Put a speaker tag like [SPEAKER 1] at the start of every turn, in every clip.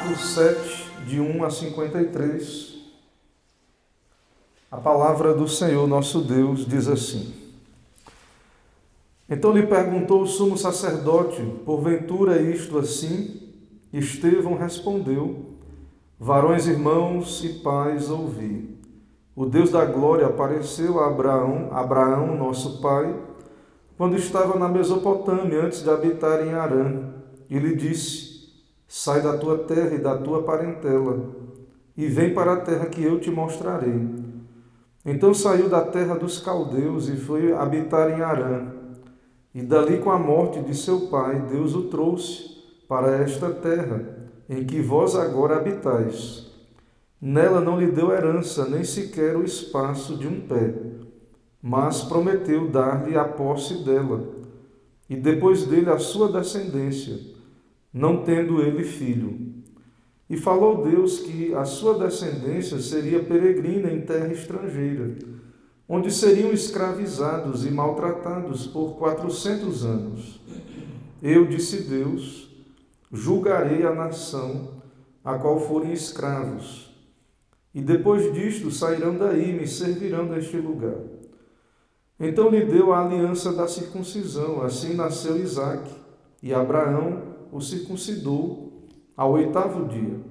[SPEAKER 1] Atos 7, de 1 a 53, a palavra do Senhor nosso Deus diz assim: Então lhe perguntou o sumo sacerdote: porventura é isto assim? Estevão respondeu: varões, irmãos e pais, ouvi. O Deus da glória apareceu a Abraão, nosso pai, quando estava na Mesopotâmia, antes de habitar em Harã, e lhe disse: sai da tua terra e da tua parentela, e vem para a terra que eu te mostrarei. Então saiu da terra dos caldeus e foi habitar em Harã. E dali, com a morte de seu pai, Deus o trouxe para esta terra, em que vós agora habitais. Nela não lhe deu herança, nem sequer o espaço de um pé, mas prometeu dar-lhe a posse dela, e depois dele a sua descendência, não tendo ele filho. E falou Deus que a sua descendência seria peregrina em terra estrangeira, onde seriam escravizados e maltratados por 400 anos. Eu, disse Deus, julgarei a nação a qual forem escravos, e depois disto sairão daí e me servirão neste lugar. Então lhe deu a aliança da circuncisão, assim nasceu Isaque, e Abraão o circuncidou ao 8º dia.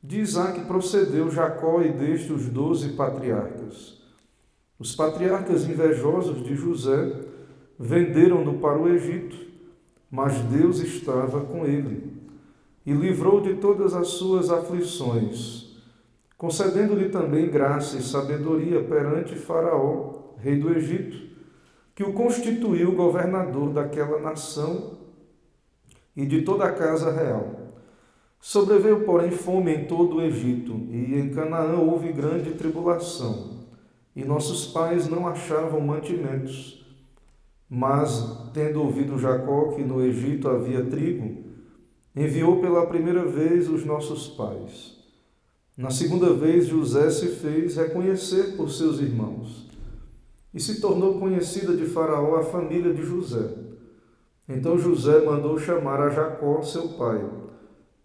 [SPEAKER 1] De Isaque procedeu Jacó, e deste os 12 patriarcas. Os patriarcas invejosos de José venderam-no para o Egito, mas Deus estava com ele e livrou de todas as suas aflições, concedendo-lhe também graça e sabedoria perante Faraó, rei do Egito, que o constituiu governador daquela nação e de toda a casa real. Sobreveio, porém, fome em todo o Egito, e em Canaã houve grande tribulação, e nossos pais não achavam mantimentos. Mas, tendo ouvido Jacó que no Egito havia trigo, enviou pela primeira vez os nossos pais. Na segunda vez, José se fez reconhecer por seus irmãos, e se tornou conhecida de Faraó a família de José. Então José mandou chamar a Jacó, seu pai,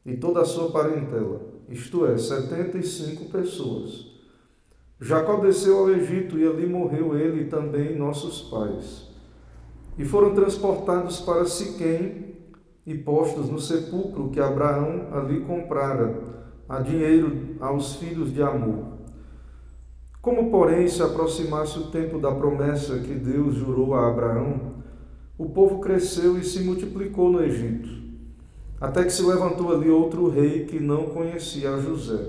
[SPEAKER 1] e toda a sua parentela, isto é, 75 pessoas. Jacó desceu ao Egito, e ali morreu ele e também nossos pais. E foram transportados para Siquém e postos no sepulcro que Abraão ali comprara, a dinheiro, aos filhos de Amor. Como, porém, se aproximasse o tempo da promessa que Deus jurou a Abraão, o povo cresceu e se multiplicou no Egito, até que se levantou ali outro rei que não conhecia a José.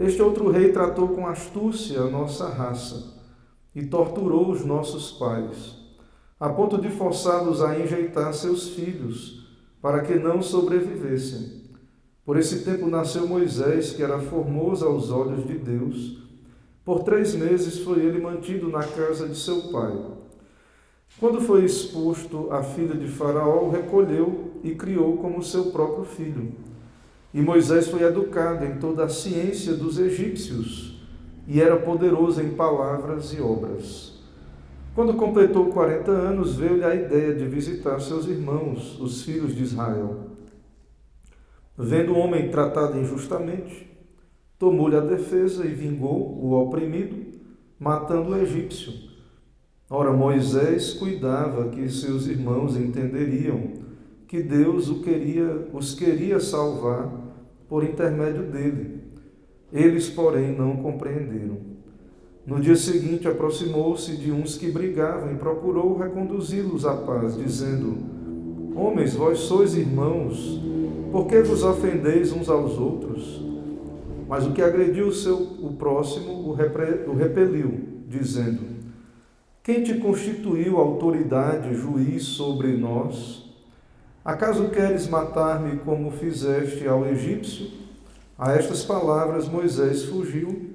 [SPEAKER 1] Este outro rei tratou com astúcia a nossa raça e torturou os nossos pais, a ponto de forçá-los a enjeitar seus filhos, para que não sobrevivessem. Por esse tempo nasceu Moisés, que era formoso aos olhos de Deus. Por 3 meses foi ele mantido na casa de seu pai. Quando foi exposto, a filha de Faraó o recolheu e criou como seu próprio filho. E Moisés foi educado em toda a ciência dos egípcios e era poderoso em palavras e obras. Quando completou 40 anos, veio-lhe a ideia de visitar seus irmãos, os filhos de Israel. Vendo o homem tratado injustamente, tomou-lhe a defesa e vingou o oprimido, matando o egípcio. Ora, Moisés cuidava que seus irmãos entenderiam que Deus os queria salvar por intermédio dele. Eles, porém, não compreenderam. No dia seguinte, aproximou-se de uns que brigavam e procurou reconduzi-los à paz, dizendo: homens, vós sois irmãos, por que vos ofendeis uns aos outros? Mas o que agrediu o próximo o repeliu, dizendo: quem te constituiu autoridade, juiz sobre nós? Acaso queres matar-me como fizeste ao egípcio? A estas palavras Moisés fugiu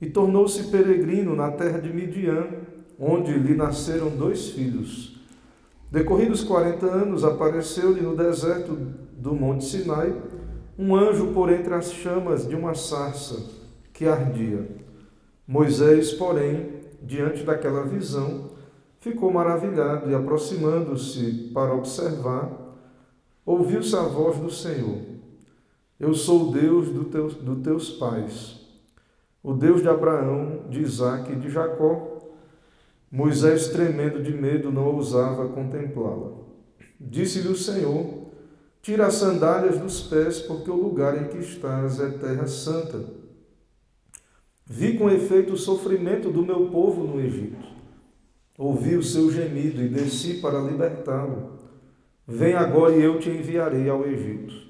[SPEAKER 1] e tornou-se peregrino na terra de Midian, onde lhe nasceram 2 filhos. Decorridos 40 anos, apareceu-lhe no deserto do Monte Sinai um anjo por entre as chamas de uma sarça que ardia. Moisés, porém, diante daquela visão, ficou maravilhado e, aproximando-se para observar, ouviu-se a voz do Senhor: Eu sou o Deus dos teus pais, o Deus de Abraão, de Isaque e de Jacó. Moisés, tremendo de medo, não ousava contemplá-la. Disse-lhe o Senhor: tira as sandálias dos pés, porque o lugar em que estás é terra santa. Vi com efeito o sofrimento do meu povo no Egito. Ouvi o seu gemido e desci para libertá-lo. Vem agora e eu te enviarei ao Egito.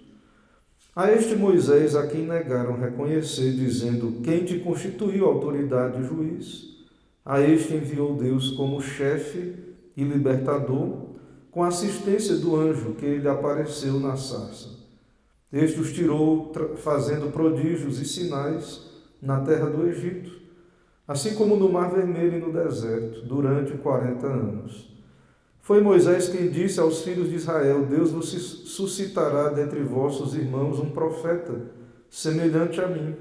[SPEAKER 1] A este Moisés, a quem negaram reconhecer, dizendo: quem te constituiu autoridade e juiz? A este enviou Deus como chefe e libertador, com a assistência do anjo que lhe apareceu na sarça. Este os tirou fazendo prodígios e sinais na terra do Egito, assim como no Mar Vermelho e no deserto, durante 40 anos. Foi Moisés quem disse aos filhos de Israel: Deus vos suscitará dentre vossos irmãos um profeta, semelhante a mim.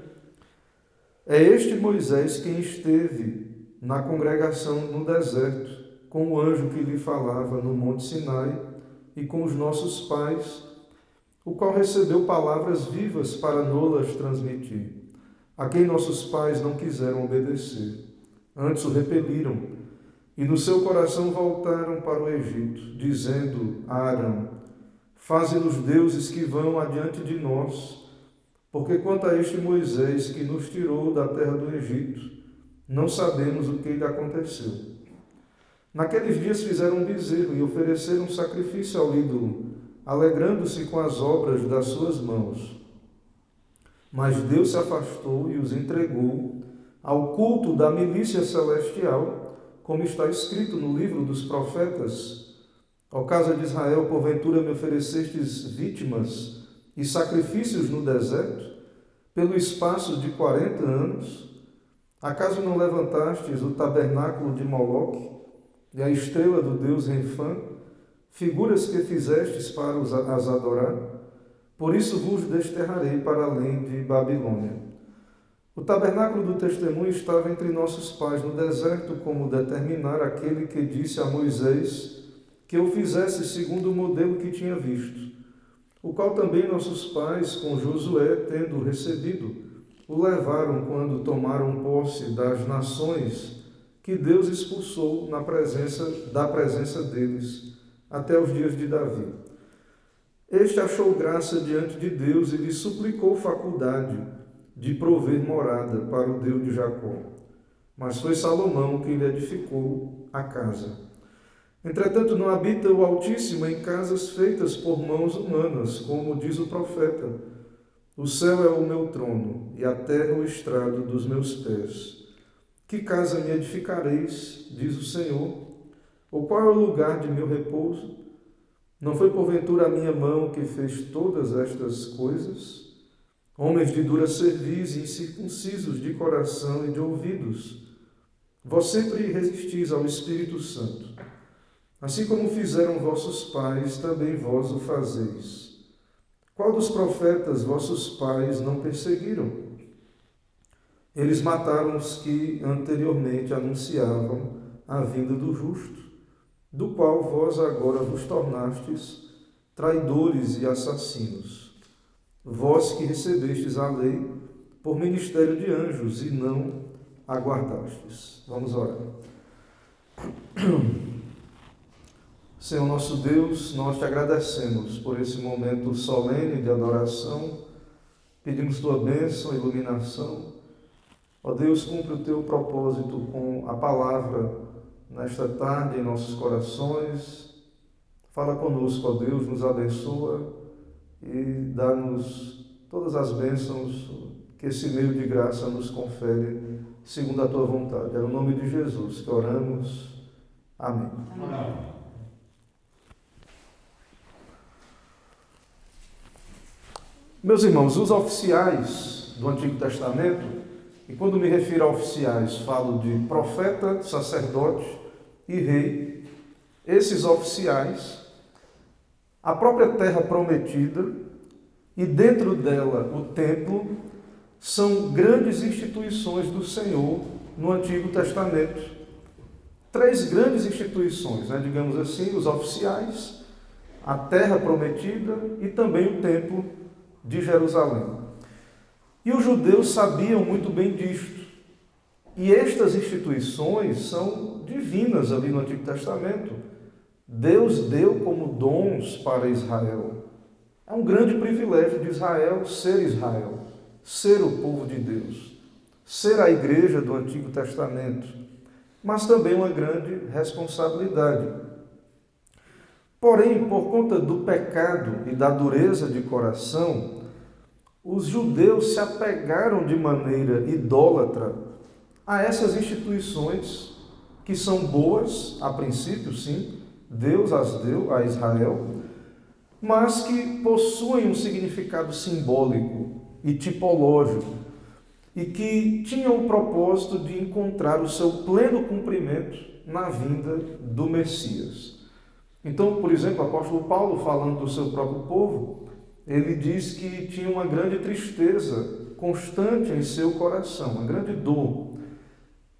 [SPEAKER 1] É este Moisés quem esteve na congregação no deserto, com o anjo que lhe falava no Monte Sinai e com os nossos pais, o qual recebeu palavras vivas para nolas transmitir, a quem nossos pais não quiseram obedecer. Antes o repeliram, e no seu coração voltaram para o Egito, dizendo a Arão: faze-nos deuses que vão adiante de nós, porque quanto a este Moisés que nos tirou da terra do Egito, não sabemos o que lhe aconteceu. Naqueles dias fizeram um bezerro e ofereceram um sacrifício ao ídolo, alegrando-se com as obras das suas mãos. Mas Deus se afastou e os entregou ao culto da milícia celestial, como está escrito no livro dos profetas: ó casa de Israel, porventura me oferecestes vítimas e sacrifícios no deserto, pelo espaço de 40 anos? Acaso não levantastes o tabernáculo de Moloque e a estrela do deus Renfã, figuras que fizestes para as adorar? Por isso vos desterrarei para além de Babilônia. O tabernáculo do testemunho estava entre nossos pais no deserto, como determinar aquele que disse a Moisés que o fizesse segundo o modelo que tinha visto, o qual também nossos pais, com Josué, tendo recebido, o levaram quando tomaram posse das nações que Deus expulsou da presença deles, até os dias de Davi. Este achou graça diante de Deus e lhe suplicou faculdade de prover morada para o Deus de Jacó. Mas foi Salomão que lhe edificou a casa. Entretanto, não habita o Altíssimo em casas feitas por mãos humanas, como diz o profeta: o céu é o meu trono e a terra o estrado dos meus pés. Que casa me edificareis, diz o Senhor? Ou qual é o lugar de meu repouso? Não foi porventura a minha mão que fez todas estas coisas? Homens de dura cerviz e incircuncisos de coração e de ouvidos, vós sempre resistis ao Espírito Santo. Assim como fizeram vossos pais, também vós o fazeis. Qual dos profetas vossos pais não perseguiram? Eles mataram os que anteriormente anunciavam a vinda do justo, do qual vós agora vos tornastes traidores e assassinos. Vós que recebestes a lei por ministério de anjos e não a guardastes. Vamos orar. Senhor nosso Deus, nós te agradecemos por esse momento solene de adoração, pedimos tua bênção, iluminação. Ó Deus, cumpre o teu propósito com a palavra nesta tarde em nossos corações. Fala conosco, ó Deus, nos abençoa e dá-nos todas as bênçãos que esse meio de graça nos confere, segundo a tua vontade. É no nome de Jesus que oramos. Amém. Amém. Meus irmãos, os oficiais do Antigo Testamento, e quando me refiro a oficiais, falo de profeta, sacerdote e rei. Esses oficiais, a própria terra prometida e dentro dela o templo, são grandes instituições do Senhor no Antigo Testamento. 3 grandes instituições, digamos assim: os oficiais, a terra prometida e também o templo de Jerusalém. E os judeus sabiam muito bem disto. E estas instituições são divinas ali no Antigo Testamento. Deus deu como dons para Israel. É um grande privilégio de Israel, ser o povo de Deus, ser a igreja do Antigo Testamento, mas também uma grande responsabilidade. Porém, por conta do pecado e da dureza de coração, os judeus se apegaram de maneira idólatra a essas instituições que são boas, a princípio, sim, Deus as deu a Israel, mas que possuem um significado simbólico e tipológico e que tinham o propósito de encontrar o seu pleno cumprimento na vinda do Messias. Então, por exemplo, o apóstolo Paulo, falando do seu próprio povo, ele diz que tinha uma grande tristeza constante em seu coração, uma grande dor,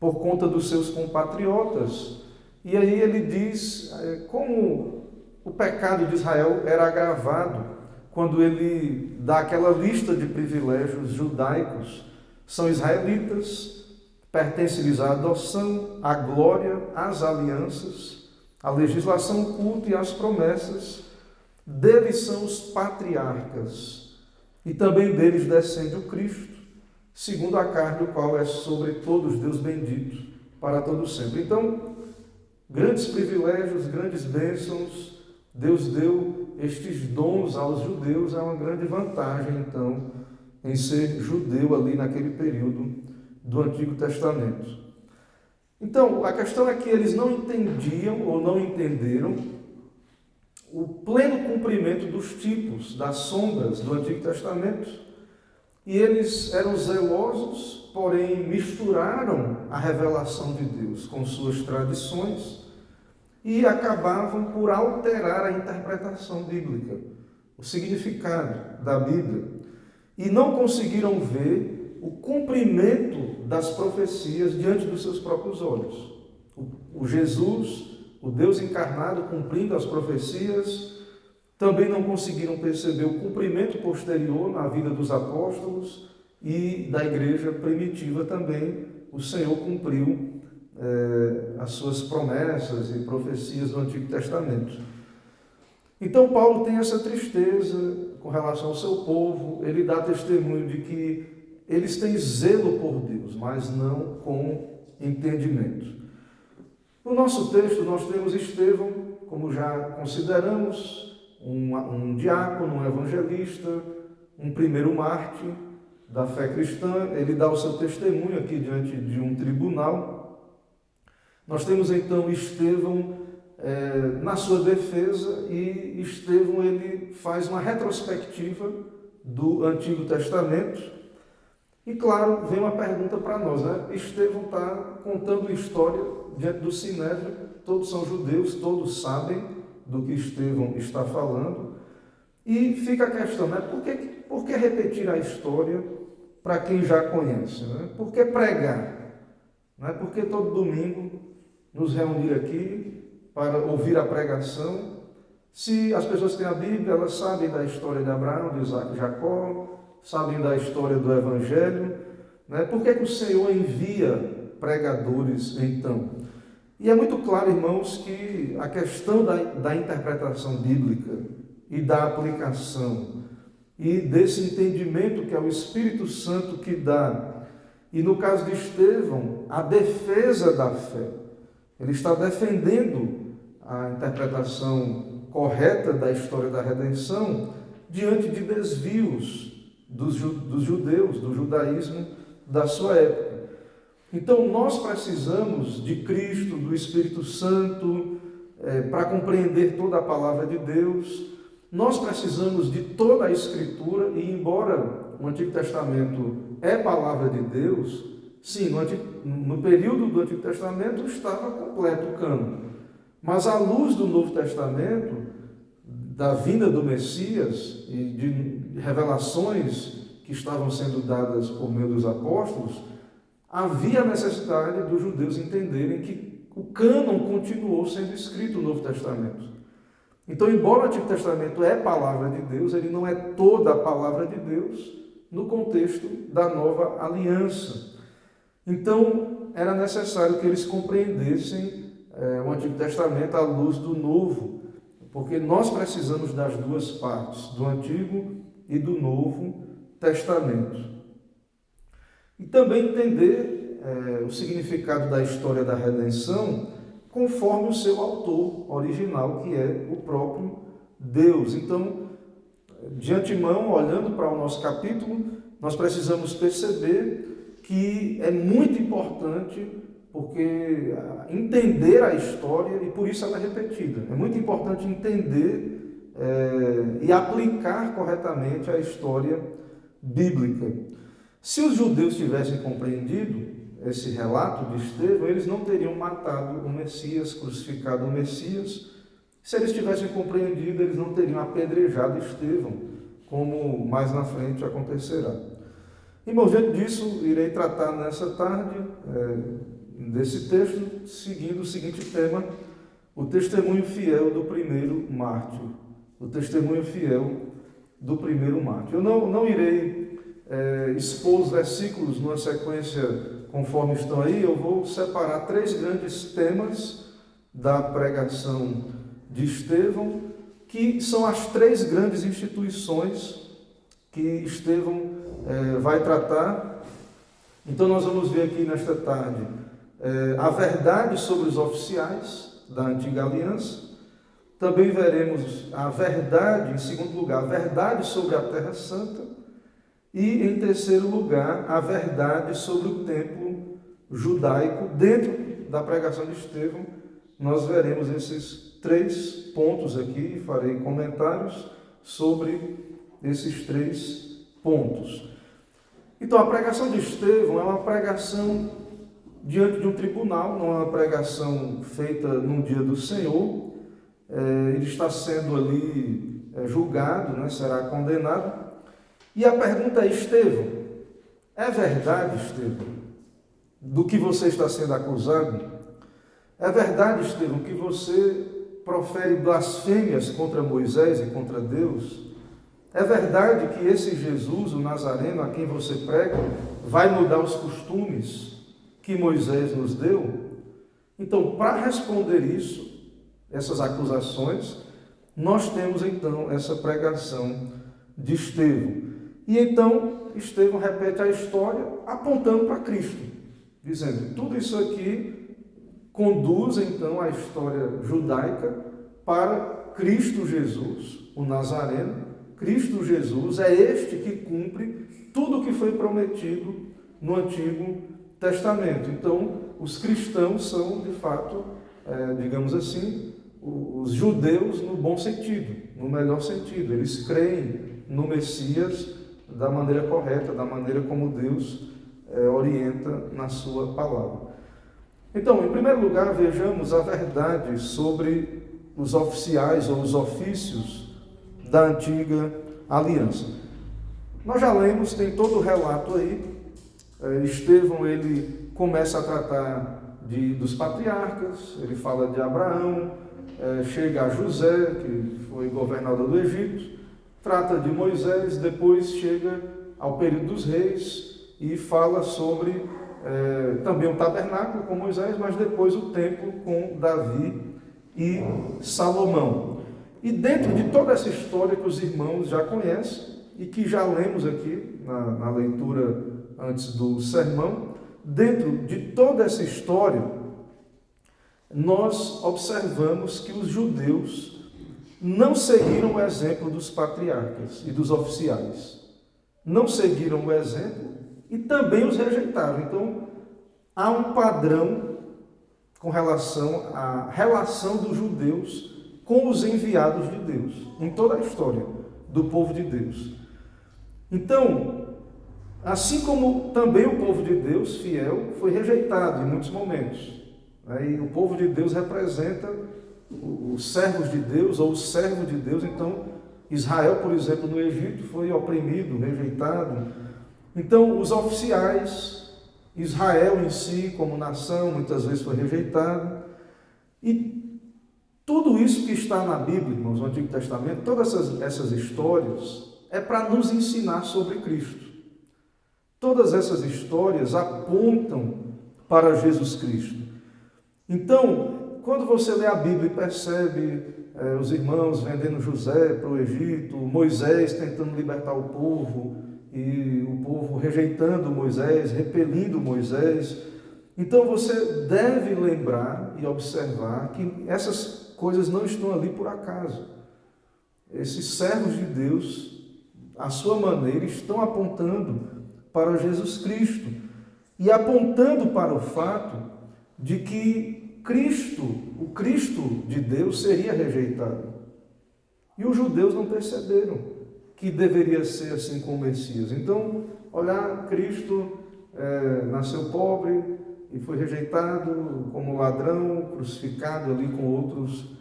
[SPEAKER 1] por conta dos seus compatriotas. E aí ele diz como o pecado de Israel era agravado quando ele dá aquela lista de privilégios judaicos. São israelitas, pertence-lhes a adoção, a glória, as alianças, a legislação culta e as promessas. Deles são os patriarcas, e também deles descende o Cristo, segundo a carne, o qual é sobre todos Deus bendito, para todo sempre. Então, grandes privilégios, grandes bênçãos, Deus deu estes dons aos judeus, é uma grande vantagem, então, em ser judeu ali naquele período do Antigo Testamento. Então, a questão é que eles não entendiam ou não entenderam o pleno cumprimento dos tipos, das sombras do Antigo Testamento, e eles eram zelosos, porém misturaram a revelação de Deus com suas tradições e acabavam por alterar a interpretação bíblica, o significado da Bíblia, e não conseguiram ver o cumprimento das profecias diante dos seus próprios olhos. O Jesus, o Deus encarnado, cumprindo as profecias, também não conseguiram perceber o cumprimento posterior na vida dos apóstolos e da igreja primitiva também. O Senhor cumpriu as suas promessas e profecias do Antigo Testamento. Então Paulo tem essa tristeza com relação ao seu povo, ele dá testemunho de que eles têm zelo por Deus, mas não com entendimento. No nosso texto nós temos Estevão, como já consideramos, um diácono, um evangelista, um primeiro mártir da fé cristã. Ele dá o seu testemunho aqui diante de um tribunal. Nós temos então Estevão na sua defesa, e Estevão ele faz uma retrospectiva do Antigo Testamento. E claro, vem uma pergunta para nós, né? Estevão está contando história diante do Sinédrio, todos são judeus, todos sabem do que Estevão está falando, e fica a questão, né? Por que repetir a história para quem já conhece? Né? Por que pregar? Né? Por que todo domingo nos reunir aqui para ouvir a pregação? Se as pessoas têm a Bíblia, elas sabem da história de Abraão, de Isaac e Jacó, sabem da história do Evangelho, né? Por que o Senhor envia pregadores então? E é muito claro, irmãos, que a questão da interpretação bíblica e da aplicação e desse entendimento que é o Espírito Santo que dá, e no caso de Estevão, a defesa da fé. Ele está defendendo a interpretação correta da história da redenção diante de desvios dos judeus, do judaísmo da sua época. Então, nós precisamos de Cristo, do Espírito Santo, para compreender toda a palavra de Deus. Nós precisamos de toda a Escritura, e embora o Antigo Testamento é palavra de Deus, sim, no período do Antigo Testamento estava completo o cânon. Mas à luz do Novo Testamento, da vinda do Messias e de revelações que estavam sendo dadas por meio dos apóstolos, havia a necessidade dos judeus entenderem que o cânon continuou sendo escrito no Novo Testamento. Então, embora o Antigo Testamento é palavra de Deus, ele não é toda a palavra de Deus no contexto da nova aliança. Então, era necessário que eles compreendessem o Antigo Testamento à luz do Novo, porque nós precisamos das duas partes, do Antigo e do Novo Testamento. E também entender o significado da história da redenção conforme o seu autor original, que é o próprio Deus. Então, de antemão, olhando para o nosso capítulo, nós precisamos perceber que é muito importante, porque entender a história, e por isso ela é repetida, é muito importante entender e aplicar corretamente a história bíblica. Se os judeus tivessem compreendido esse relato de Estevão, eles não teriam matado o Messias, crucificado o Messias. Se eles tivessem compreendido, eles não teriam apedrejado Estevão, como mais na frente acontecerá. Irmãos, diante disso, irei tratar nessa tarde desse texto, seguindo o seguinte tema: o testemunho fiel do primeiro mártir. O testemunho fiel do primeiro mártir. Eu não irei expor os versículos numa sequência conforme estão aí. Eu vou separar 3 grandes temas da pregação de Estevão, que são as 3 grandes instituições que Estevão vai tratar. Então nós vamos ver aqui nesta tarde a verdade sobre os oficiais da antiga aliança. Também veremos a verdade, em segundo lugar, a verdade sobre a Terra Santa. E, em terceiro lugar, a verdade sobre o templo judaico. Dentro da pregação de Estevão, nós veremos esses 3 pontos aqui e farei comentários sobre esses 3 pontos. Então, a pregação de Estevão é uma pregação diante de um tribunal, não é uma pregação feita num dia do Senhor. Ele está sendo ali julgado, será condenado. E a pergunta é: Estevão, é verdade, Estevão, do que você está sendo acusado? É verdade, Estevão, que você profere blasfêmias contra Moisés e contra Deus? É verdade que esse Jesus, o Nazareno, a quem você prega, vai mudar os costumes que Moisés nos deu? Então, para responder isso, essas acusações, nós temos então essa pregação de Estevão. E então Estevão repete a história apontando para Cristo, dizendo: tudo isso aqui conduz então a história judaica para Cristo Jesus, o Nazareno. Cristo Jesus é este que cumpre tudo o que foi prometido no Antigo Testamento. Então, os cristãos são, de fato, digamos assim, os judeus no bom sentido, no melhor sentido. Eles creem no Messias da maneira correta, da maneira como Deus orienta na sua palavra. Então, em primeiro lugar, vejamos a verdade sobre os oficiais ou os ofícios da antiga aliança. Nós já lemos, tem todo o relato aí. Estevão, ele começa a tratar dos patriarcas, ele fala de Abraão, chega a José, que foi governador do Egito, trata de Moisés, depois chega ao período dos reis e fala sobre também o tabernáculo com Moisés, mas depois o templo com Davi e Salomão. E dentro de toda essa história que os irmãos já conhecem e que já lemos aqui na leitura antes do sermão, dentro de toda essa história, nós observamos que os judeus não seguiram o exemplo dos patriarcas e dos oficiais. Não seguiram o exemplo e também os rejeitaram. Então, há um padrão com relação à relação dos judeus com os enviados de Deus, em toda a história do povo de Deus. Então, assim como também o povo de Deus, fiel, foi rejeitado em muitos momentos. E o povo de Deus representa os servos de Deus, ou os servos de Deus. Então, Israel, por exemplo, no Egito, foi oprimido, rejeitado. Então, os oficiais, Israel em si, como nação, muitas vezes foi rejeitado. E Tudo isso que está na Bíblia, irmãos, no Antigo Testamento, todas essas histórias, é para nos ensinar sobre Cristo. Todas essas histórias apontam para Jesus Cristo. Então, quando você lê a Bíblia e percebe os irmãos vendendo José para o Egito, Moisés tentando libertar o povo, e o povo rejeitando Moisés, repelindo Moisés, então você deve lembrar e observar que essas coisas não estão ali por acaso. Esses servos de Deus, à sua maneira, estão apontando para Jesus Cristo e apontando para o fato de que Cristo, o Cristo de Deus, seria rejeitado. E os judeus não perceberam que deveria ser assim com o Messias. Então, olhar, Cristo nasceu pobre e foi rejeitado como ladrão, crucificado ali com outros,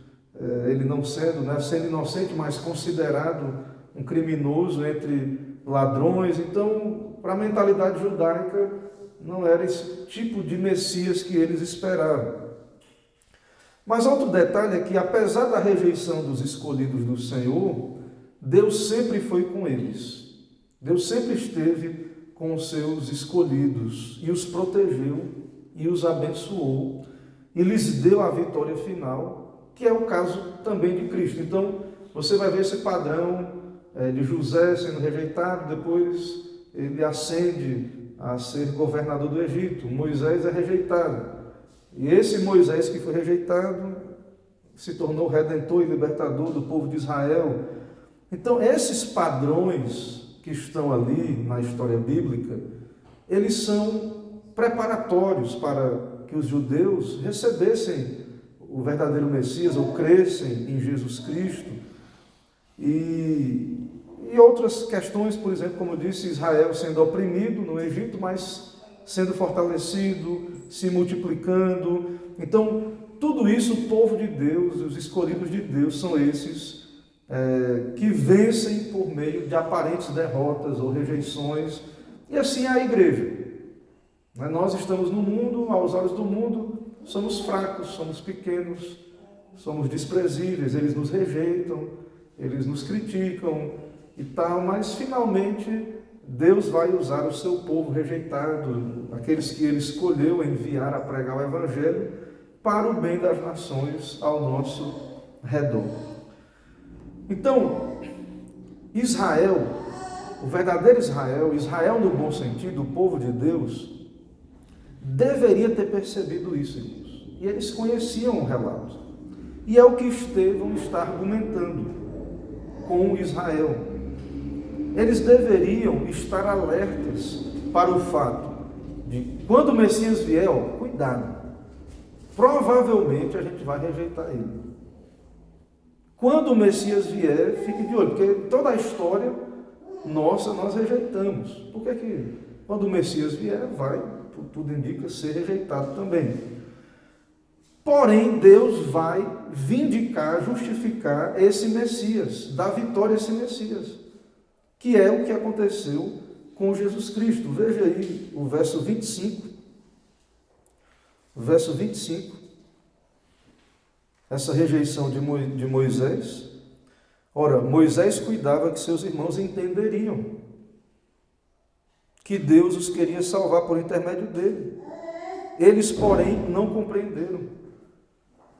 [SPEAKER 1] ele não sendo inocente, mas considerado um criminoso entre ladrões. Então, para a mentalidade judaica, não era esse tipo de Messias que eles esperavam. Mas outro detalhe é que, apesar da rejeição dos escolhidos do Senhor, Deus sempre foi com eles. Deus sempre esteve com os seus escolhidos e os protegeu e os abençoou e lhes deu a vitória final, que é o caso também de Cristo. Então, você vai ver esse padrão de José sendo rejeitado, depois ele ascende a ser governador do Egito. Moisés é rejeitado. E esse Moisés que foi rejeitado se tornou redentor e libertador do povo de Israel. Então, esses padrões que estão ali na história bíblica, eles são preparatórios para que os judeus recebessem o verdadeiro Messias, ou crescem em Jesus Cristo. E outras questões, por exemplo, como eu disse, Israel sendo oprimido no Egito, mas sendo fortalecido, se multiplicando. Então, tudo isso, o povo de Deus, os escolhidos de Deus, são esses que vencem por meio de aparentes derrotas ou rejeições. E assim é a igreja. Nós estamos no mundo, aos olhos do mundo, somos fracos, somos pequenos, somos desprezíveis, eles nos rejeitam, eles nos criticam e tal, mas finalmente Deus vai usar o seu povo rejeitado, aqueles que ele escolheu enviar a pregar o Evangelho, para o bem das nações ao nosso redor. Então, Israel, o verdadeiro Israel, Israel no bom sentido, o povo de Deus, deveria ter percebido isso, irmãos. E eles conheciam o relato. E é o que Estevão está argumentando com Israel. Eles deveriam estar alertas para o fato de, quando o Messias vier, cuidado, provavelmente a gente vai rejeitar ele. Quando o Messias vier, fique de olho, porque toda a história nossa nós rejeitamos. Por que quando o Messias vier, vai, tudo indica, ser rejeitado também. Porém, Deus vai vindicar, justificar esse Messias, dar vitória a esse Messias, que é o que aconteceu com Jesus Cristo. Veja aí o verso 25. O verso 25. Essa rejeição de Moisés. Ora, Moisés cuidava que seus irmãos entenderiam que Deus os queria salvar por intermédio dele. Eles, porém, não compreenderam.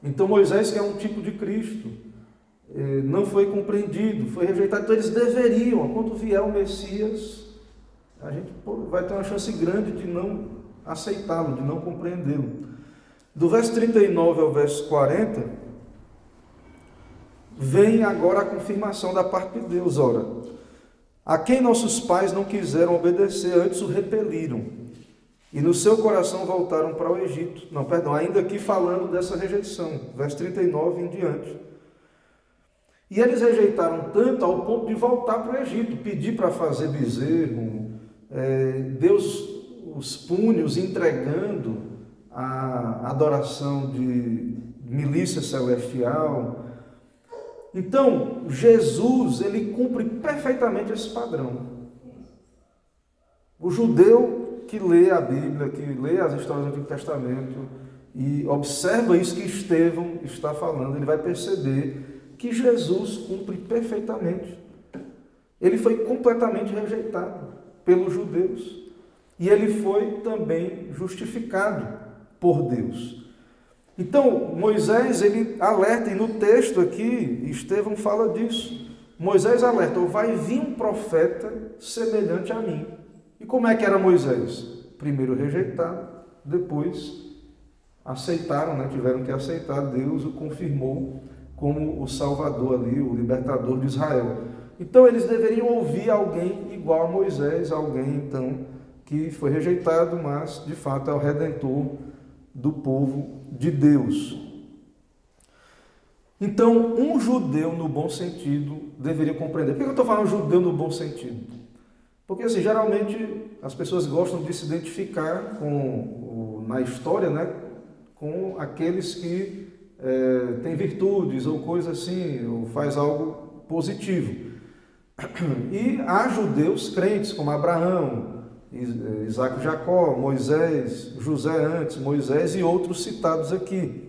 [SPEAKER 1] Então Moisés, que é um tipo de Cristo, não foi compreendido, foi rejeitado. Então eles deveriam, quando vier o Messias, a gente vai ter uma chance grande de não aceitá-lo, de não compreendê-lo. Do verso 39 ao verso 40, vem agora a confirmação da parte de Deus. Ora, a quem nossos pais não quiseram obedecer, antes o repeliram, e no seu coração voltaram para o Egito. Ainda aqui falando dessa rejeição, verso 39 em diante. E eles rejeitaram tanto ao ponto de voltar para o Egito, pedir para fazer bezerro, Deus os pune, os entregando a adoração de milícia celestial. Então, Jesus, ele cumpre perfeitamente esse padrão. O judeu que lê a Bíblia, que lê as histórias do Antigo Testamento, e observa isso que Estevão está falando, ele vai perceber que Jesus cumpre perfeitamente. Ele foi completamente rejeitado pelos judeus e ele foi também justificado por Deus. Então, Moisés, ele alerta, e no texto aqui, Estevão fala disso. Moisés alerta: vai vir um profeta semelhante a mim. E como é que era Moisés? Primeiro rejeitado, depois aceitaram, né? Tiveram que aceitar. Deus o confirmou como o Salvador ali, o libertador de Israel. Então eles deveriam ouvir alguém igual a Moisés, alguém então que foi rejeitado, mas de fato é o Redentor do povo de Deus. Então, um judeu no bom sentido deveria compreender. Por que eu estou falando judeu no bom sentido? Porque assim, geralmente as pessoas gostam de se identificar na história, né, com aqueles que têm virtudes ou coisa assim, ou faz algo positivo. E há judeus crentes como Abraão, Isaac, Jacó, Moisés, José antes, Moisés e outros citados aqui.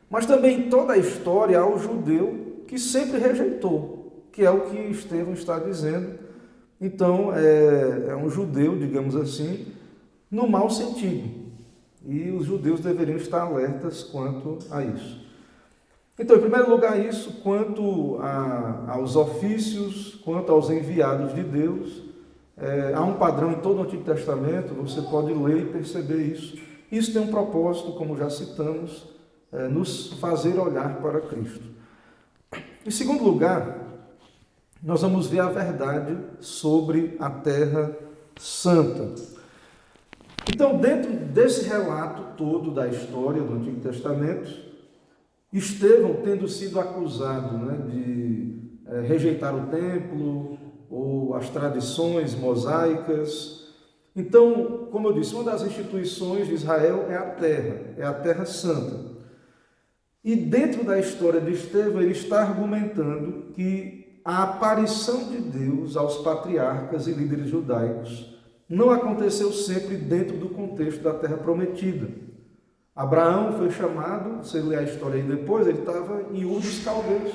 [SPEAKER 1] Mas também em toda a história há o judeu que sempre rejeitou, que é o que Estevão está dizendo. Então é um judeu, digamos assim, no mau sentido. E os judeus deveriam estar alertas quanto a isso. Então, em primeiro lugar, isso quanto aos ofícios, quanto aos enviados de Deus. Há um padrão em todo o Antigo Testamento, você pode ler e perceber isso. Isso tem um propósito, como já citamos, nos fazer olhar para Cristo. Em segundo lugar, nós vamos ver a verdade sobre a Terra Santa. Então, dentro desse relato todo da história do Antigo Testamento, Estevão, tendo sido acusado, né, de rejeitar o templo ou as tradições mosaicas. Então, como eu disse, uma das instituições de Israel é a Terra Santa. E dentro da história de Estevão, ele está argumentando que a aparição de Deus aos patriarcas e líderes judaicos não aconteceu sempre dentro do contexto da Terra Prometida. Abraão foi chamado, você lê a história aí depois, ele estava em Ur dos Caldeus.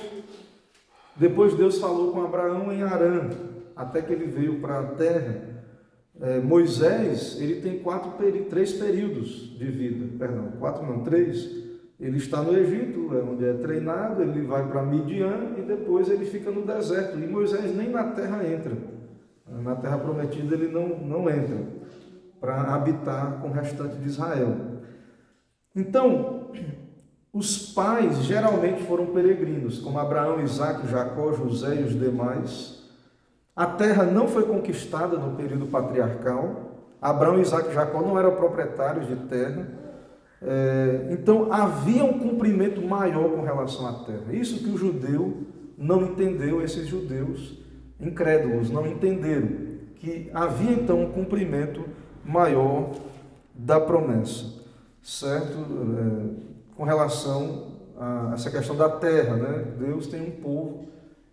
[SPEAKER 1] Depois Deus falou com Abraão em Harã, até que ele veio para a terra. Moisés, ele tem 3 períodos de vida, 3. Ele está no Egito, onde é treinado, ele vai para Midian e depois ele fica no deserto. E Moisés nem na terra entra. Na terra prometida ele não entra para habitar com o restante de Israel. Então, os pais geralmente foram peregrinos, como Abraão, Isaac, Jacó, José e os demais. A terra não foi conquistada no período patriarcal. Abraão, Isaac e Jacó não eram proprietários de terra. Então, havia um cumprimento maior com relação à terra. Isso que o judeu não entendeu, esses judeus incrédulos não entenderam, que havia então um cumprimento maior da promessa. Certo? Com relação a essa questão da terra, né? Deus tem um povo,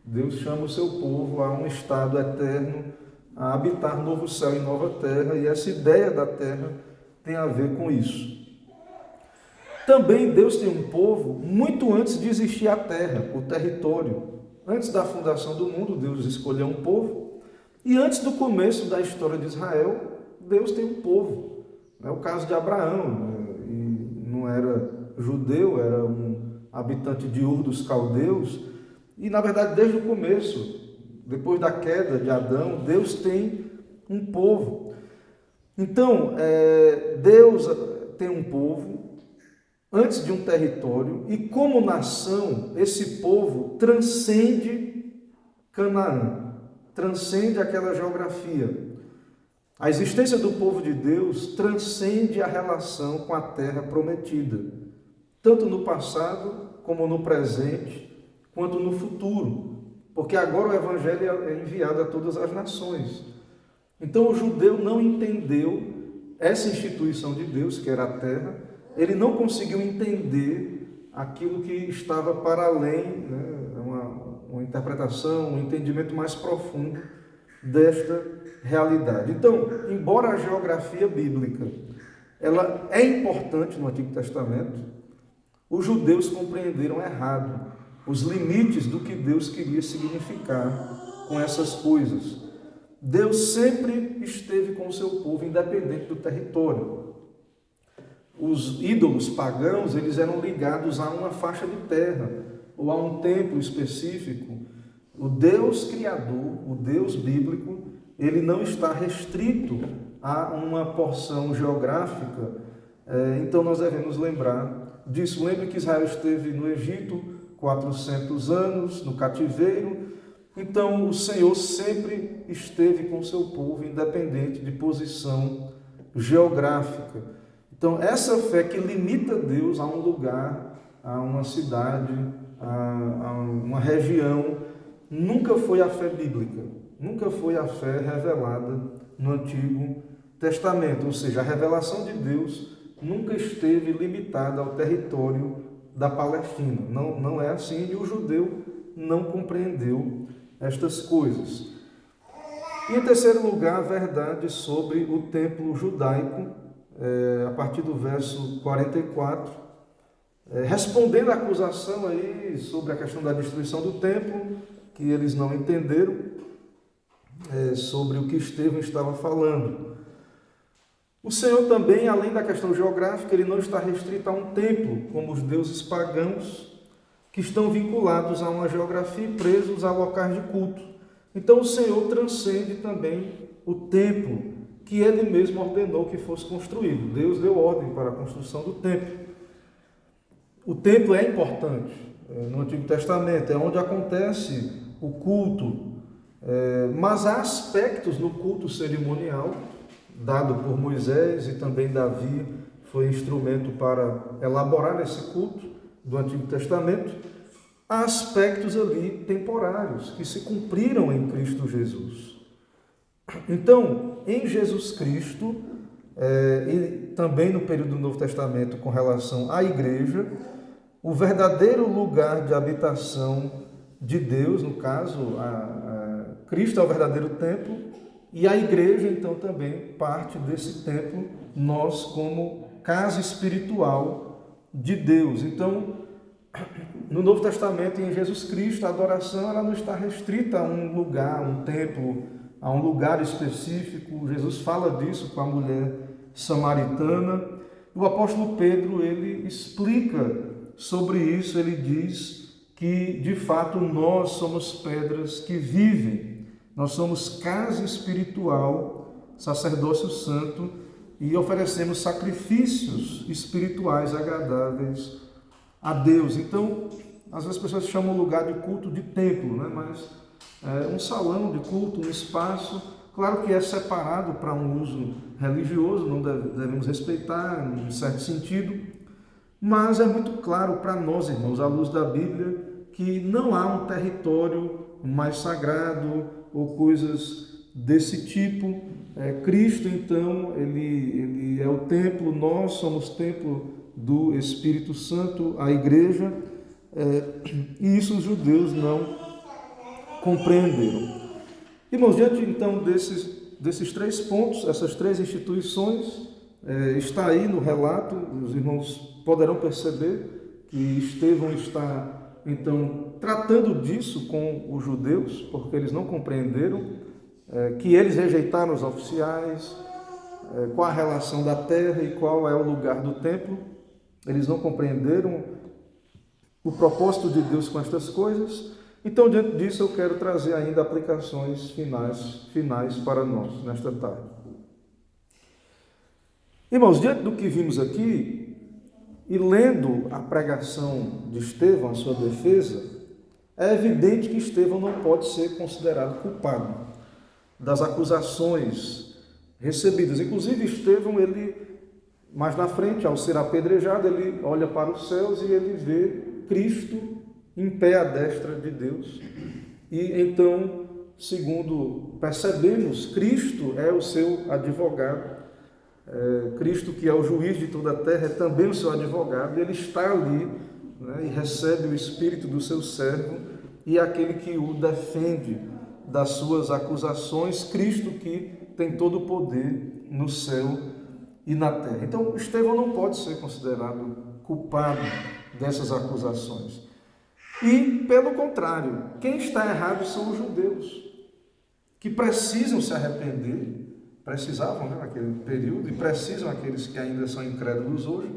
[SPEAKER 1] Deus chama o seu povo a um estado eterno, a habitar novo céu e nova terra, e essa ideia da terra tem a ver com isso. Também Deus tem um povo muito antes de existir a terra, o território. Antes da fundação do mundo, Deus escolheu um povo, e antes do começo da história de Israel, Deus tem um povo. É o caso de Abraão, não era judeu, era um habitante de Ur dos Caldeus, e na verdade desde o começo, depois da queda de Adão, Deus tem um povo. Então, Deus tem um povo antes de um território, e como nação, esse povo transcende Canaã, transcende aquela geografia. A existência do povo de Deus transcende a relação com a terra prometida, tanto no passado, como no presente, quanto no futuro, porque agora o Evangelho é enviado a todas as nações. Então o judeu não entendeu essa instituição de Deus, que era a terra, ele não conseguiu entender aquilo que estava para além, né? uma interpretação, um entendimento mais profundo desta realidade. Então, embora a geografia bíblica ela é importante no Antigo Testamento, os judeus compreenderam errado os limites do que Deus queria significar com essas coisas. Deus sempre esteve com o seu povo, independente do território. Os ídolos pagãos, eles eram ligados a uma faixa de terra ou a um templo específico. O Deus criador, o Deus bíblico, ele não está restrito a uma porção geográfica. Então nós devemos lembrar disso. Lembre que Israel esteve no Egito 400 anos, no cativeiro. Então o Senhor sempre esteve com o seu povo, independente de posição geográfica. Então essa fé que limita Deus a um lugar, a uma cidade, a uma região, nunca foi a fé bíblica, nunca foi a fé revelada no Antigo Testamento. Ou seja, a revelação de Deus nunca esteve limitada ao território da Palestina. Não é assim, e o judeu não compreendeu estas coisas. E em terceiro lugar, a verdade sobre o templo judaico, a partir do verso 44, respondendo à acusação aí sobre a questão da destruição do templo, que eles não entenderam, sobre o que Estevão estava falando. O Senhor também, além da questão geográfica, ele não está restrito a um templo, como os deuses pagãos, que estão vinculados a uma geografia e presos a locais de culto. Então o Senhor transcende também o templo, que ele mesmo ordenou que fosse construído. Deus deu ordem para a construção do templo. O templo é importante no Antigo Testamento, é onde acontece o culto, mas há aspectos no culto cerimonial, dado por Moisés, e também Davi foi instrumento para elaborar esse culto do Antigo Testamento. Há aspectos ali temporários que se cumpriram em Cristo Jesus. Então, em Jesus Cristo, e também no período do Novo Testamento com relação à igreja, o verdadeiro lugar de habitação de Deus, no caso, Cristo é o verdadeiro templo, e a igreja, então, também parte desse templo, nós como casa espiritual de Deus. Então, no Novo Testamento e em Jesus Cristo, a adoração ela não está restrita a um lugar, um templo, a um lugar específico. Jesus fala disso com a mulher samaritana. O apóstolo Pedro, ele explica sobre isso, ele diz que, de fato, nós somos pedras que vivem. Nós somos casa espiritual, sacerdócio santo, e oferecemos sacrifícios espirituais agradáveis a Deus. Então, às vezes as pessoas chamam o lugar de culto de templo, né? Mas um salão de culto, um espaço, claro que é separado para um uso religioso, não devemos respeitar em certo sentido, mas é muito claro para nós, irmãos, à luz da Bíblia, que não há um território mais sagrado ou coisas desse tipo. Cristo, então, ele é o templo, nós somos templo do Espírito Santo, a igreja, e isso os judeus não compreenderam. Irmãos, diante então desses 3 pontos, essas 3 instituições, está aí no relato, os irmãos poderão perceber que Estevão está então tratando disso com os judeus, porque eles não compreenderam, que eles rejeitaram os oficiais, qual a relação da terra e qual é o lugar do templo. Eles não compreenderam o propósito de Deus com estas coisas. Então, diante disso, eu quero trazer ainda aplicações finais para nós, nesta tarde. Irmãos, diante do que vimos aqui, e lendo a pregação de Estevão, a sua defesa, é evidente que Estevão não pode ser considerado culpado das acusações recebidas. Inclusive, Estevão, ele, mais na frente, ao ser apedrejado, ele olha para os céus e ele vê Cristo em pé à destra de Deus. E então, segundo percebemos, Cristo é o seu advogado. Cristo, que é o juiz de toda a terra, é também o seu advogado. Ele está ali, né, e recebe o espírito do seu servo e é aquele que o defende das suas acusações. Cristo, que tem todo o poder no céu e na terra. Então, Estevão não pode ser considerado culpado dessas acusações. E, pelo contrário, quem está errado são os judeus, que precisam se arrepender, precisavam, né, naquele período, e precisam aqueles que ainda são incrédulos hoje,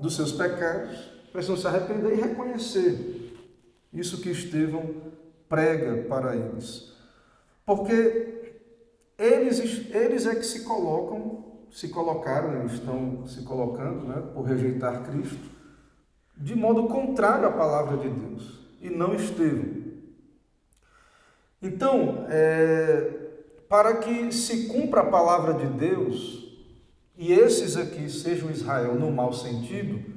[SPEAKER 1] dos seus pecados, precisam se arrepender e reconhecer isso que Estevão prega para eles. Porque eles é que se colocaram, eles estão se colocando, né, por rejeitar Cristo, de modo contrário à palavra de Deus, e não Estevão. Então, para que se cumpra a palavra de Deus, e esses aqui sejam Israel no mau sentido,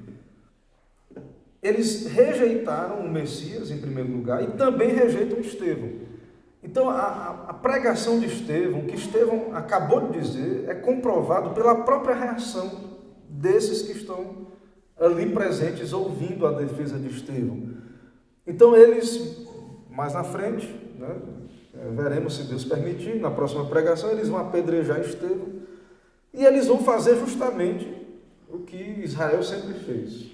[SPEAKER 1] eles rejeitaram o Messias em primeiro lugar e também rejeitam Estevão. Então, a pregação de Estevão, o que Estevão acabou de dizer, é comprovado pela própria reação desses que estão ali presentes, ouvindo a defesa de Estevão. Então, eles, mais na frente, né, veremos, se Deus permitir, na próxima pregação, eles vão apedrejar Estevão e eles vão fazer justamente o que Israel sempre fez.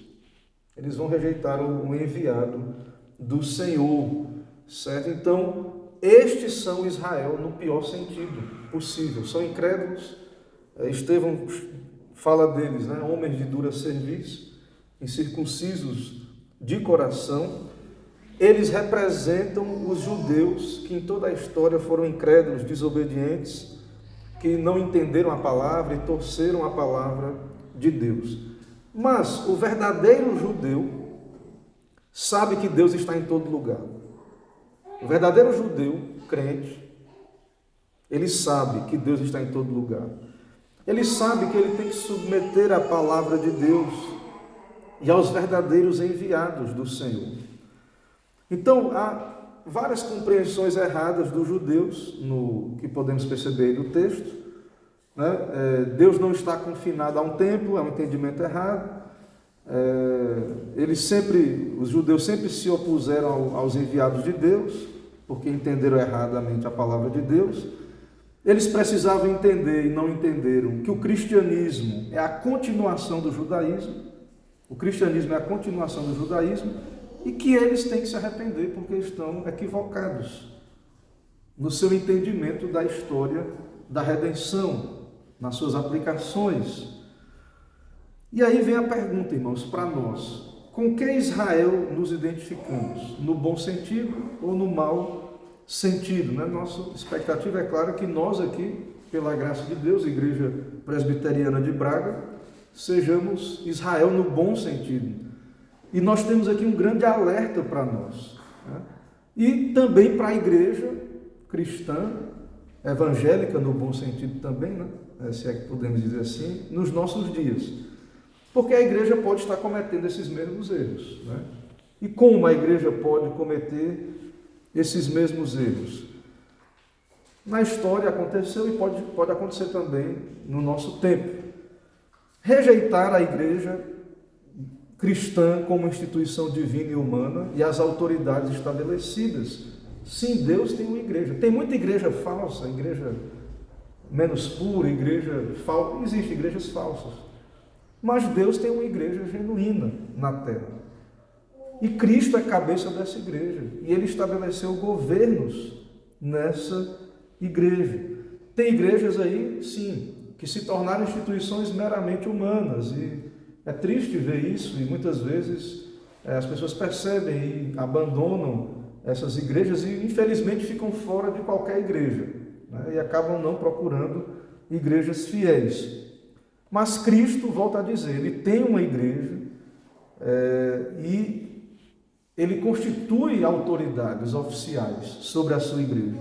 [SPEAKER 1] Eles vão rejeitar o enviado do Senhor, certo? Então, estes são Israel no pior sentido possível. São incrédulos. Estevão fala deles, né? Homens de dura cerviz, incircuncisos de coração. Eles representam os judeus que em toda a história foram incrédulos, desobedientes, que não entenderam a palavra e torceram a palavra de Deus. Mas o verdadeiro judeu sabe que Deus está em todo lugar. O verdadeiro judeu, crente, ele sabe que Deus está em todo lugar. Ele sabe que ele tem que submeter a palavra de Deus e aos verdadeiros enviados do Senhor. Então, há várias compreensões erradas dos judeus, no que podemos perceber aí do texto. Né? Deus não está confinado a um templo, é um entendimento errado. Os judeus sempre se opuseram aos enviados de Deus, porque entenderam erradamente a palavra de Deus. Eles precisavam entender e não entenderam que o cristianismo é a continuação do judaísmo. O cristianismo é a continuação do judaísmo e que eles têm que se arrepender porque estão equivocados no seu entendimento da história da redenção, nas suas aplicações. E aí vem a pergunta, irmãos, para nós: com que Israel nos identificamos? No bom sentido ou no mau sentido? Né? Nossa expectativa é clara que nós aqui, pela graça de Deus, Igreja Presbiteriana de Braga, sejamos Israel no bom sentido. E nós temos aqui um grande alerta para nós. Né? E também para a igreja cristã, evangélica no bom sentido também, né? Se é que podemos dizer assim, nos nossos dias. Porque a igreja pode estar cometendo esses mesmos erros. Né? E como a igreja pode cometer esses mesmos erros? Na história aconteceu e pode acontecer também no nosso tempo. Rejeitar a igreja cristã como instituição divina e humana e as autoridades estabelecidas. Sim, Deus tem uma igreja. Tem muita igreja falsa, igreja menos pura, igreja falsa. Existem igrejas falsas. Mas Deus tem uma igreja genuína na terra. E Cristo é a cabeça dessa igreja. E Ele estabeleceu governos nessa igreja. Tem igrejas aí, sim, que se tornaram instituições meramente humanas. E é triste ver isso. E muitas vezes as pessoas percebem e abandonam essas igrejas e infelizmente ficam fora de qualquer igreja, né? E acabam não procurando igrejas fiéis. Mas Cristo, volta a dizer, Ele tem uma igreja e Ele constitui autoridades oficiais sobre a sua igreja.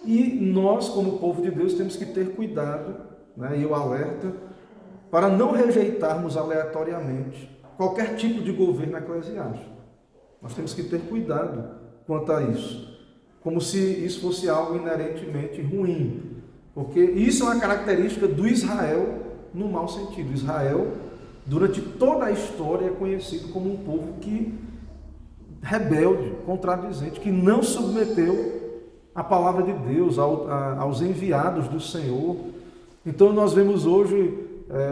[SPEAKER 1] E nós, como povo de Deus, temos que ter cuidado, né, e o alerta, para não rejeitarmos aleatoriamente qualquer tipo de governo eclesiástico. Nós temos que ter cuidado quanto a isso, como se isso fosse algo inerentemente ruim, porque isso é uma característica do Israel no mau sentido. Israel, durante toda a história, é conhecido como um povo rebelde, contradizente, que não submeteu a palavra de Deus aos enviados do Senhor Então nós vemos hoje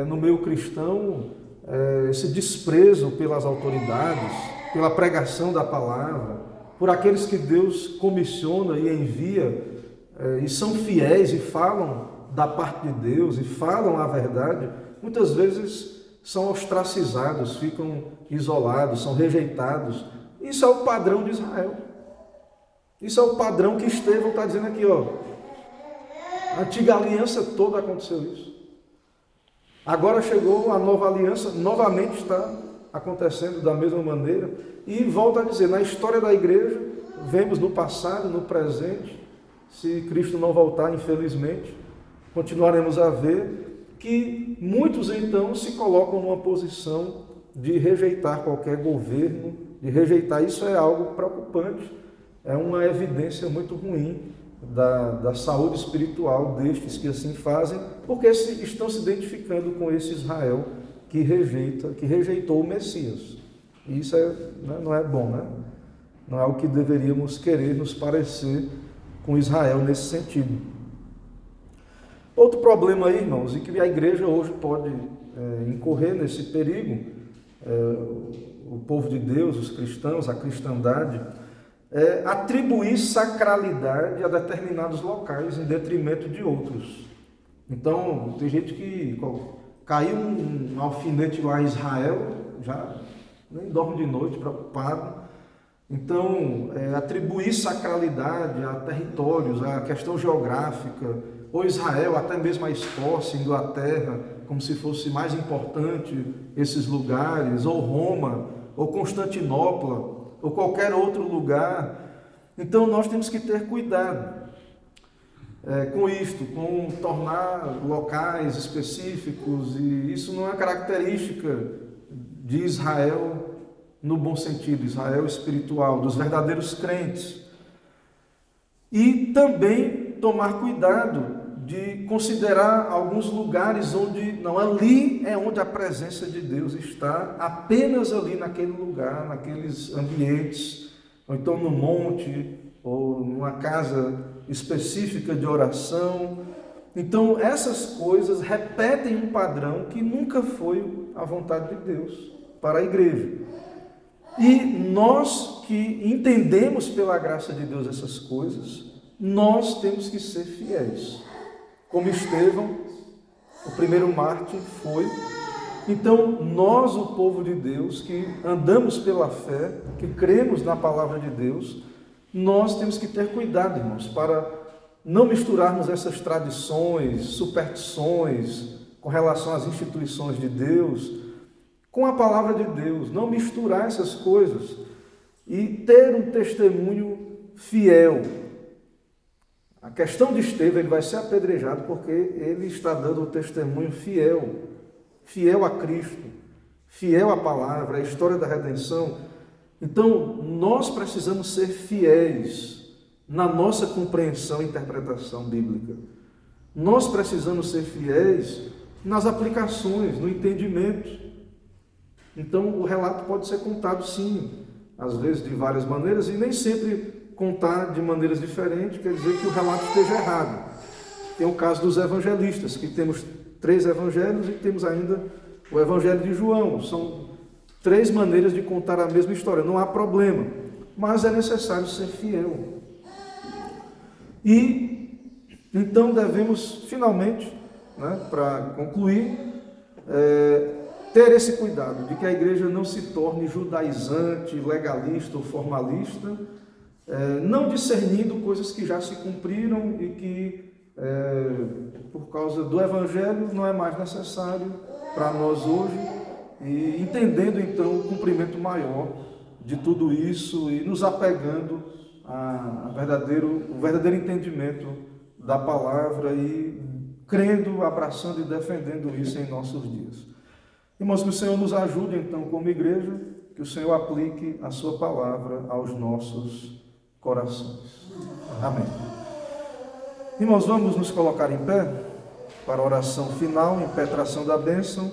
[SPEAKER 1] no meio cristão esse desprezo pelas autoridades, pela pregação da palavra, por aqueles que Deus comissiona e envia e são fiéis e falam da parte de Deus e falam a verdade, muitas vezes são ostracizados, ficam isolados, são rejeitados. Isso é o padrão de Israel. Isso é o padrão que Estevão está dizendo aqui, ó. A antiga aliança toda aconteceu isso. Agora chegou a nova aliança, novamente está acontecendo da mesma maneira. E volta a dizer, na história da igreja, vemos no passado, no presente, se Cristo não voltar, infelizmente, continuaremos a ver que muitos então se colocam numa posição de rejeitar qualquer governo, de rejeitar. Isso é algo preocupante, é uma evidência muito ruim da saúde espiritual destes que assim fazem, porque estão se identificando com esse Israel que rejeitou o Messias. E isso não é bom, né? Não é o que deveríamos querer nos parecer com Israel nesse sentido. Outro problema aí, irmãos, e que a igreja hoje pode incorrer nesse perigo, o povo de Deus, os cristãos, a cristandade, atribuir sacralidade a determinados locais em detrimento de outros. Então, tem gente que caiu um alfinete lá em Israel, já nem dorme de noite, preocupado. Então, atribuir sacralidade a territórios, a questão geográfica, ou Israel, até mesmo a Escócia, Inglaterra, como se fosse mais importante esses lugares, ou Roma, ou Constantinopla, ou qualquer outro lugar. Então nós temos que ter cuidado com isto, com tornar locais específicos, e isso não é característica de Israel no bom sentido, Israel espiritual, dos verdadeiros crentes. E também tomar cuidado de considerar alguns lugares onde não, ali é onde a presença de Deus está, apenas ali naquele lugar, naqueles ambientes, ou então no monte, ou numa casa específica de oração. Então essas coisas repetem um padrão que nunca foi a vontade de Deus para a igreja. E nós que entendemos pela graça de Deus essas coisas, nós temos que ser fiéis. Como Estevão, o primeiro mártir, foi. Então, nós, o povo de Deus, que andamos pela fé, que cremos na palavra de Deus, nós temos que ter cuidado, irmãos, para não misturarmos essas tradições, superstições, com relação às instituições de Deus, com a palavra de Deus, não misturar essas coisas e ter um testemunho fiel. A questão de Estevão, ele vai ser apedrejado porque ele está dando um testemunho fiel a Cristo, fiel à palavra, à história da redenção. Então, nós precisamos ser fiéis na nossa compreensão e interpretação bíblica. Nós precisamos ser fiéis nas aplicações, no entendimento. Então, o relato pode ser contado, sim, às vezes de várias maneiras, e nem sempre contar de maneiras diferentes quer dizer que o relato esteja errado. Tem o caso dos evangelistas, que temos 3 evangelhos e temos ainda o evangelho de João. São 3 maneiras de contar a mesma história, não há problema, mas é necessário ser fiel. E então devemos, finalmente, para concluir, ter esse cuidado de que a igreja não se torne judaizante, legalista ou formalista, não discernindo coisas que já se cumpriram e que, por causa do Evangelho, não é mais necessário para nós hoje, e entendendo então o cumprimento maior de tudo isso e nos apegando ao verdadeiro entendimento da palavra e crendo, abraçando e defendendo isso em nossos dias. Irmãos, que o Senhor nos ajude então como igreja, que o Senhor aplique a sua palavra aos nossos corações. Amém. Irmãos, vamos nos colocar em pé para a oração final, impetração da bênção.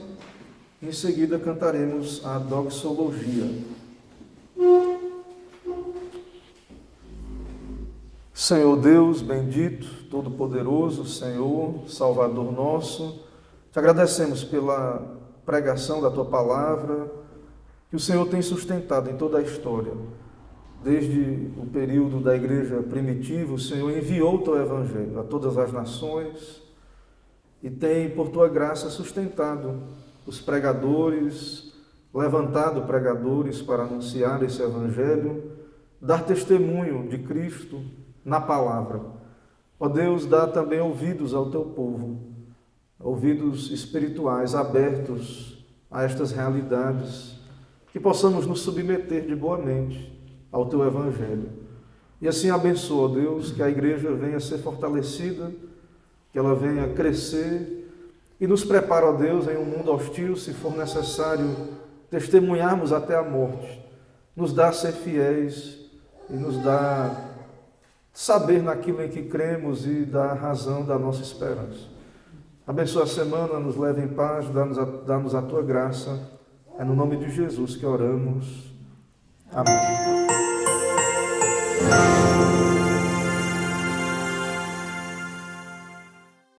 [SPEAKER 1] Em seguida cantaremos a doxologia. Senhor Deus bendito, todo-poderoso, Senhor, Salvador nosso, te agradecemos pela pregação da Tua Palavra, que o Senhor tem sustentado em toda a história. Desde o período da igreja primitiva, o Senhor enviou o Teu Evangelho a todas as nações e tem, por Tua graça, sustentado os pregadores, levantado pregadores para anunciar esse Evangelho, dar testemunho de Cristo na palavra. Ó Deus, dá também ouvidos ao Teu povo, ouvidos espirituais abertos a estas realidades, que possamos nos submeter de boa mente ao Teu Evangelho. E assim abençoa, ó Deus, que a igreja venha a ser fortalecida, que ela venha a crescer e nos prepara, ó Deus, em um mundo hostil, se for necessário testemunharmos até a morte. Nos dá ser fiéis e nos dá saber naquilo em que cremos e dá razão da nossa esperança. Abençoa a semana, nos leve em paz, dá-nos a Tua graça. É no nome de Jesus que oramos. Amém.